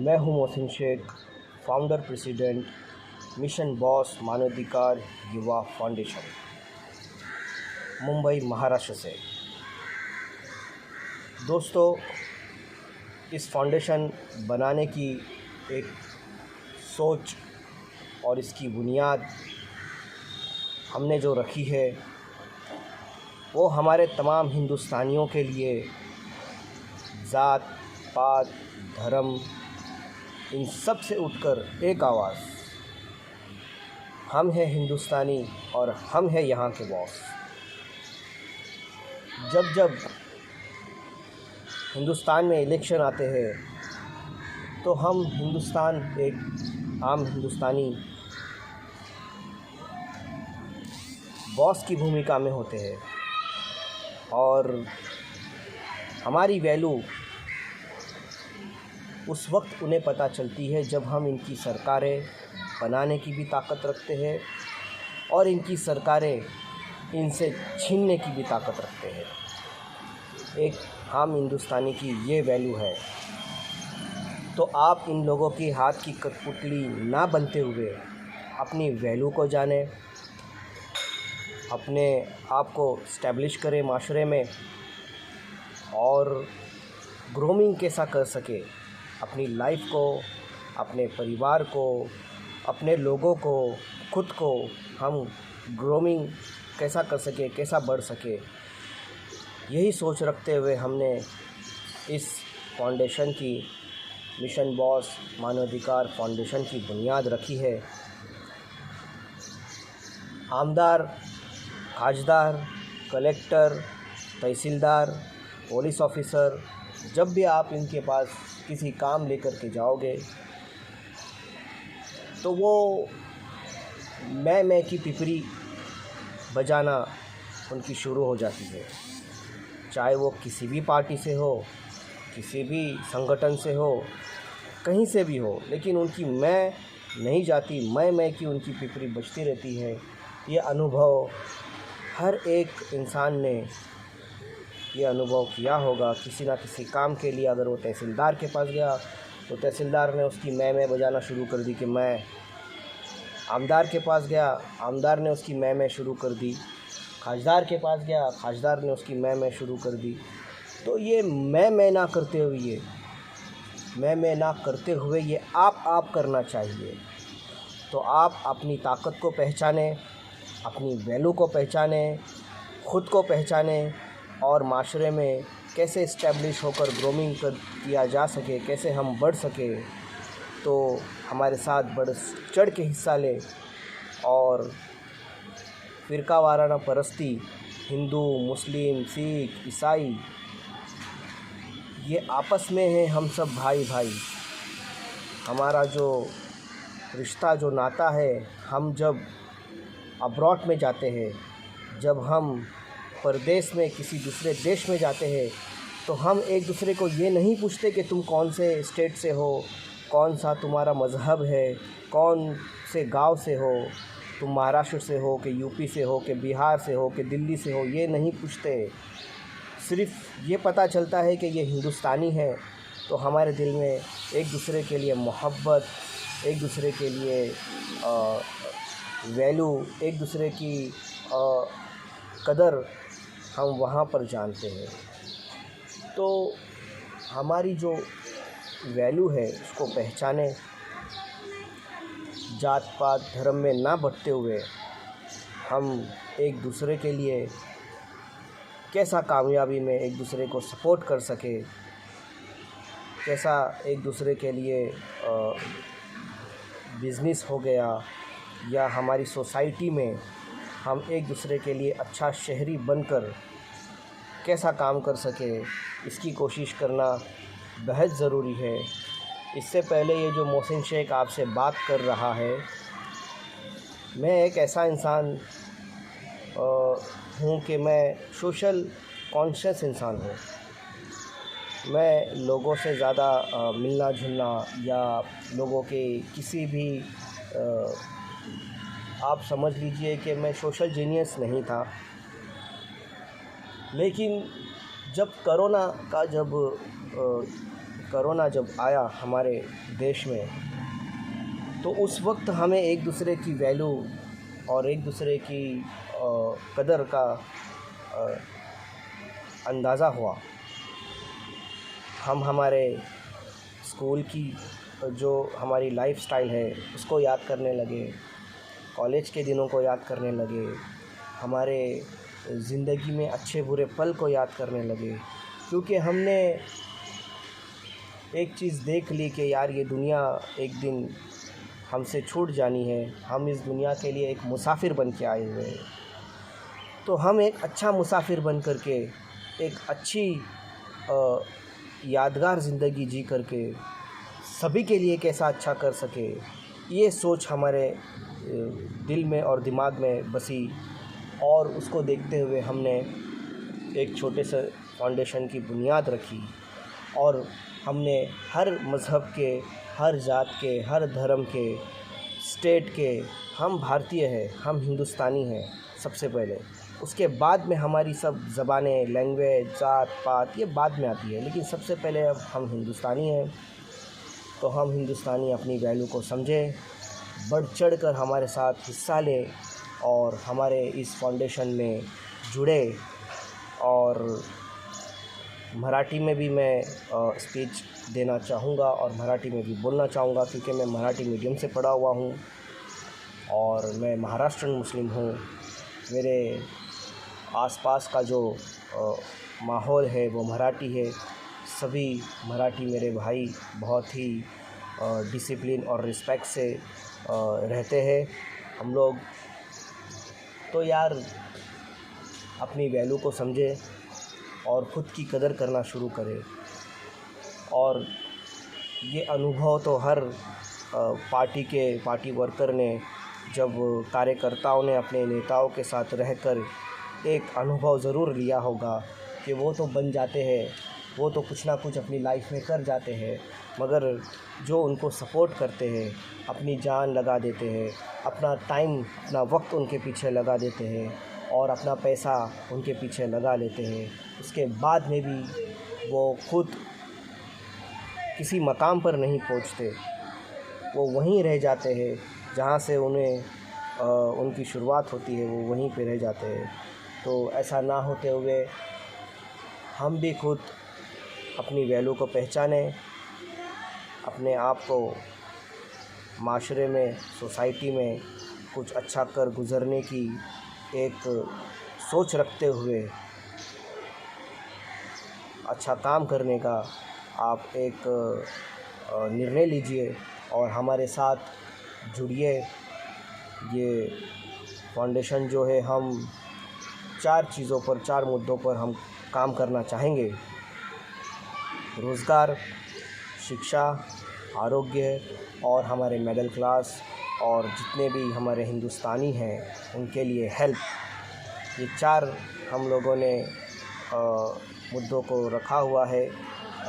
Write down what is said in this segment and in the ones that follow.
मैं हूं Mohsin Shaikh, founder president mission boss मानवाधिकार युवा फाउंडेशन, मुंबई महाराष्ट्र से। दोस्तों, इस फाउंडेशन बनाने की एक सोच और इसकी बुनियाद हमने जो रखी है वो हमारे तमाम हिंदुस्तानियों के लिए ज़ात पात धर्म इन सब से उठकर एक आवाज़, हम हैं हिंदुस्तानी और हम हैं यहाँ के बॉस। जब जब हिंदुस्तान में इलेक्शन आते हैं तो हम हिंदुस्तान एक आम हिंदुस्तानी बॉस की भूमिका में होते हैं और हमारी वैल्यू उस वक्त उन्हें पता चलती है जब हम इनकी सरकारें बनाने की भी ताकत रखते हैं और इनकी सरकारें इनसे छीनने की भी ताकत रखते हैं। एक आम हिंदुस्तानी की ये वैल्यू है। तो आप इन लोगों की हाथ की कठपुतली ना बनते हुए अपनी वैल्यू को जानें, अपने आप को स्टैब्लिश करें माशरे में और ग्रूमिंग कैसा कर सके अपनी लाइफ को, अपने परिवार को, अपने लोगों को, खुद को हम ग्रूमिंग कैसा कर सके, कैसा बढ़ सके, यही सोच रखते हुए हमने इस फाउंडेशन की, मिशन बॉस मानवाधिकार फाउंडेशन की बुनियाद रखी है। आमदार, खाजदार, कलेक्टर, तहसीलदार, पुलिस ऑफिसर, जब भी आप इनके पास किसी काम लेकर के जाओगे तो वो मैं की पिपरी बजाना उनकी शुरू हो जाती है। चाहे वो किसी भी पार्टी से हो, किसी भी संगठन से हो, कहीं से भी हो, लेकिन उनकी मैं नहीं जाती, मैं की उनकी पिपरी बजती रहती है। ये अनुभव हर एक इंसान ने ये अनुभव किया होगा। किसी ना किसी काम के लिए अगर वो तहसीलदार के पास गया तो तहसीलदार ने उसकी मैं बजाना शुरू कर दी कि मैं। आमदार के पास गया, आमदार ने उसकी मैं शुरू कर दी। खाजदार के पास गया, खाजदार ने उसकी मैं शुरू कर दी। तो ये मैं ना करते हुए, मैं ना करते हुए ये आप करना चाहिए। तो आप अपनी ताकत को पहचानें, अपनी वैल्यू को पहचानें, ख़ुद को पहचानें और माशरे में कैसे इस्टेब्लिश होकर ग्रूमिंग किया जा सके, कैसे हम बढ़ सके। तो हमारे साथ बढ़ चढ़ के हिस्सा लें और फ़िरका वाराना परस्ती, हिंदू, मुस्लिम, सिख, ईसाई, ये आपस में है हम सब भाई भाई। हमारा जो रिश्ता, जो नाता है, हम जब अब्रॉड में जाते हैं, जब हम परदेश में किसी दूसरे देश में जाते हैं तो हम एक दूसरे को ये नहीं पूछते कि तुम कौन से स्टेट से हो, कौन सा तुम्हारा मज़हब है, कौन से गांव से हो, तुम महाराष्ट्र से हो कि यूपी से हो कि बिहार से हो कि दिल्ली से हो, ये नहीं पूछते। सिर्फ़ ये पता चलता है कि ये हिंदुस्तानी है। तो हमारे दिल में एक दूसरे के लिए मोहब्बत, एक दूसरे के लिए वैल्यू, एक दूसरे की कदर हम वहाँ पर जानते हैं। तो हमारी जो वैल्यू है उसको पहचाने, जात पात धर्म में ना बढ़ते हुए हम एक दूसरे के लिए कैसा कामयाबी में एक दूसरे को सपोर्ट कर सके, कैसा एक दूसरे के लिए बिज़नेस हो गया या हमारी सोसाइटी में हम एक दूसरे के लिए अच्छा शहरी बनकर कैसा काम कर सके, इसकी कोशिश करना बेहद ज़रूरी है। इससे पहले ये जो मोहसिन शेख आपसे बात कर रहा है, मैं एक ऐसा इंसान हूँ कि मैं सोशल कॉन्शियस इंसान हूँ। मैं लोगों से ज़्यादा मिलना जुलना या लोगों के किसी भी आप समझ लीजिए कि मैं सोशल जीनियस नहीं था। लेकिन जब कोरोना का कोरोना जब आया हमारे देश में, तो उस वक्त हमें एक दूसरे की वैल्यू और एक दूसरे की कदर का अंदाज़ा हुआ। हम हमारे स्कूल की जो हमारी लाइफस्टाइल है उसको याद करने लगे, कॉलेज के दिनों को याद करने लगे, हमारे ज़िंदगी में अच्छे बुरे पल को याद करने लगे, क्योंकि हमने एक चीज़ देख ली कि यार ये दुनिया एक दिन हमसे छूट जानी है। हम इस दुनिया के लिए एक मुसाफिर बन के आए हुए हैं, तो हम एक अच्छा मुसाफिर बन कर के एक अच्छी यादगार ज़िंदगी जी कर के सभी के लिए कैसा अच्छा कर सके, ये सोच हमारे दिल में और दिमाग में बसी। और उसको देखते हुए हमने एक छोटे से फाउंडेशन की बुनियाद रखी और हमने हर मज़हब के, हर जात के, हर धर्म के, स्टेट के, हम भारतीय हैं, हम हिंदुस्तानी हैं सबसे पहले। उसके बाद में हमारी सब ज़बानें, लैंग्वेज, जात पात ये बाद में आती है, लेकिन सबसे पहले अब हम हिंदुस्तानी हैं। तो हम हिंदुस्तानी अपनी वैल्यू को समझें, बढ़ चढ़ कर हमारे साथ हिस्सा लें और हमारे इस फाउंडेशन में जुड़े। और मराठी में भी मैं स्पीच देना चाहूँगा और मराठी में भी बोलना चाहूँगा, क्योंकि मैं मराठी मीडियम से पढ़ा हुआ हूँ और मैं महाराष्ट्रन मुस्लिम हूँ। मेरे आसपास का जो माहौल है वो मराठी है। सभी मराठी मेरे भाई बहुत ही डिसिप्लिन और रिस्पेक्ट से रहते हैं हम लोग। तो यार अपनी वैल्यू को समझे और ख़ुद की कदर करना शुरू करें। और ये अनुभव तो हर पार्टी वर्कर ने, जब कार्यकर्ताओं ने अपने नेताओं के साथ रहकर एक अनुभव ज़रूर लिया होगा कि वो तो बन जाते हैं, वो तो कुछ ना कुछ अपनी लाइफ में कर जाते हैं, मगर जो उनको सपोर्ट करते हैं, अपनी जान लगा देते हैं, अपना टाइम, अपना वक्त उनके पीछे लगा देते हैं और अपना पैसा उनके पीछे लगा लेते हैं, उसके बाद में भी वो खुद किसी मकाम पर नहीं पहुंचते, वो वहीं रह जाते हैं जहां से उन्हें उनकी शुरुआत होती है, वो वहीं पे रह जाते हैं। तो ऐसा ना होते हुए हम भी खुद अपनी वैल्यू को पहचानें, अपने आप को माशरे में, सोसाइटी में कुछ अच्छा कर गुज़रने की एक सोच रखते हुए अच्छा काम करने का आप एक निर्णय लीजिए और हमारे साथ जुड़िए। ये फाउंडेशन जो है, हम 4 चीज़ों पर, 4 मुद्दों पर हम काम करना चाहेंगे: रोज़गार, शिक्षा, आरोग्य और हमारे मिडिल क्लास और जितने भी हमारे हिंदुस्तानी हैं उनके लिए हेल्प। ये 4 हम लोगों ने मुद्दों को रखा हुआ है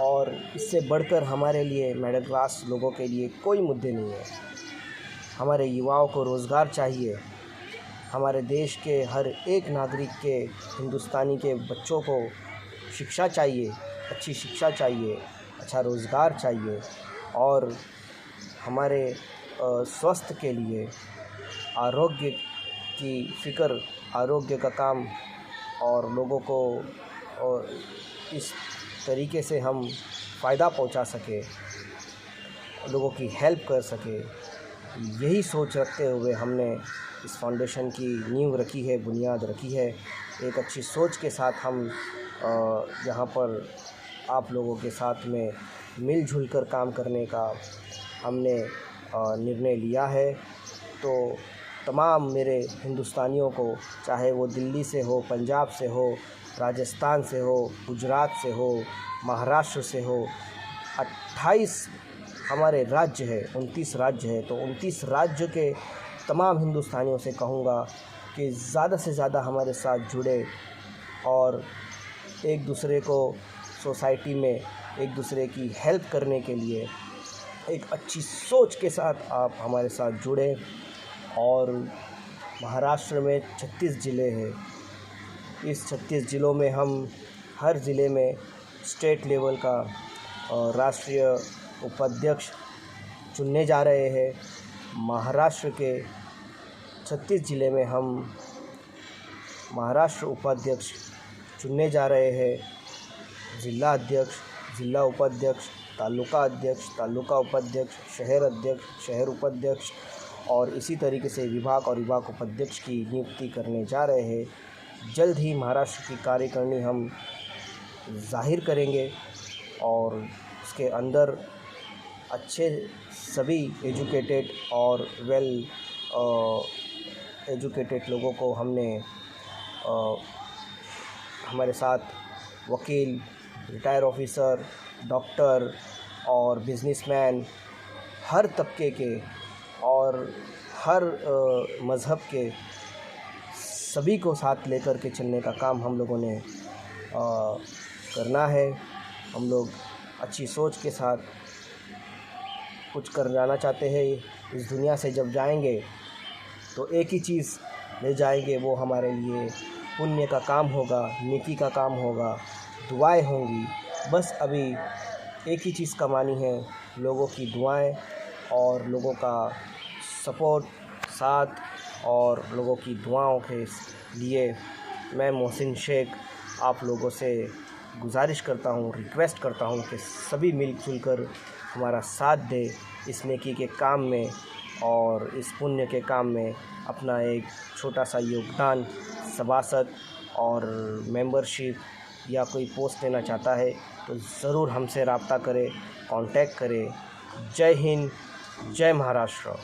और इससे बढ़कर हमारे लिए, मिडिल क्लास लोगों के लिए कोई मुद्दे नहीं है। हमारे युवाओं को रोज़गार चाहिए, हमारे देश के हर एक नागरिक के, हिंदुस्तानी के बच्चों को शिक्षा चाहिए, अच्छी शिक्षा चाहिए, अच्छा रोज़गार चाहिए और हमारे स्वास्थ्य के लिए आरोग्य की फ़िक्र, आरोग्य का काम और लोगों को और इस तरीके से हम फ़ायदा पहुंचा सके, लोगों की हेल्प कर सके, यही सोच रखते हुए हमने इस फाउंडेशन की नींव रखी है, बुनियाद रखी है। एक अच्छी सोच के साथ हम यहाँ पर आप लोगों के साथ में मिलजुल कर काम करने का हमने निर्णय लिया है। तो तमाम मेरे हिंदुस्तानियों को, चाहे वो दिल्ली से हो, पंजाब से हो, राजस्थान से हो, गुजरात से हो, महाराष्ट्र से हो, 28 हमारे राज्य है, 29 राज्य है, तो 29 राज्य के तमाम हिंदुस्तानियों से कहूँगा कि ज़्यादा से ज़्यादा हमारे साथ जुड़े और एक दूसरे को सोसाइटी में एक दूसरे की हेल्प करने के लिए एक अच्छी सोच के साथ आप हमारे साथ जुड़े। और महाराष्ट्र में 36 ज़िले हैं। इस 36 ज़िलों में हम हर ज़िले में स्टेट लेवल का राष्ट्रीय उपाध्यक्ष चुनने जा रहे हैं। महाराष्ट्र के 36 ज़िले में हम महाराष्ट्र उपाध्यक्ष चुनने जा रहे हैं। जिला अध्यक्ष, जिला उपाध्यक्ष, तालुका अध्यक्ष, तालुका उपाध्यक्ष, शहर अध्यक्ष, शहर उपाध्यक्ष और इसी तरीके से विभाग और विभाग उपाध्यक्ष की नियुक्ति करने जा रहे हैं। जल्द ही महाराष्ट्र की कार्यकारिणी हम जाहिर करेंगे और उसके अंदर अच्छे सभी एजुकेटेड और वेल एजुकेटेड लोगों को हमने हमारे साथ वकील, रिटायर ऑफिसर, डॉक्टर और बिजनेसमैन, हर तबके के और हर मज़हब के सभी को साथ लेकर के चलने का काम हम लोगों ने करना है। हम लोग अच्छी सोच के साथ कुछ कर जाना चाहते हैं। इस दुनिया से जब जाएंगे तो एक ही चीज़ ले जाएंगे, वो हमारे लिए पुण्य का काम होगा, नेकी का काम होगा, दुआएं होंगी। बस अभी एक ही चीज़ कमानी है, लोगों की दुआएं और लोगों का सपोर्ट, साथ और लोगों की दुआओं के लिए मैं मोहसिन शेख आप लोगों से गुजारिश करता हूँ, रिक्वेस्ट करता हूँ कि सभी मिलजुल कर हमारा साथ दे इस नेकी के काम में और इस पुण्य के काम में अपना एक छोटा सा योगदान, सभासद और मेंबरशिप या कोई पोस्ट लेना चाहता है तो ज़रूर हमसे रब्ता करें, कांटेक्ट करें। जय हिंद, जय महाराष्ट्र।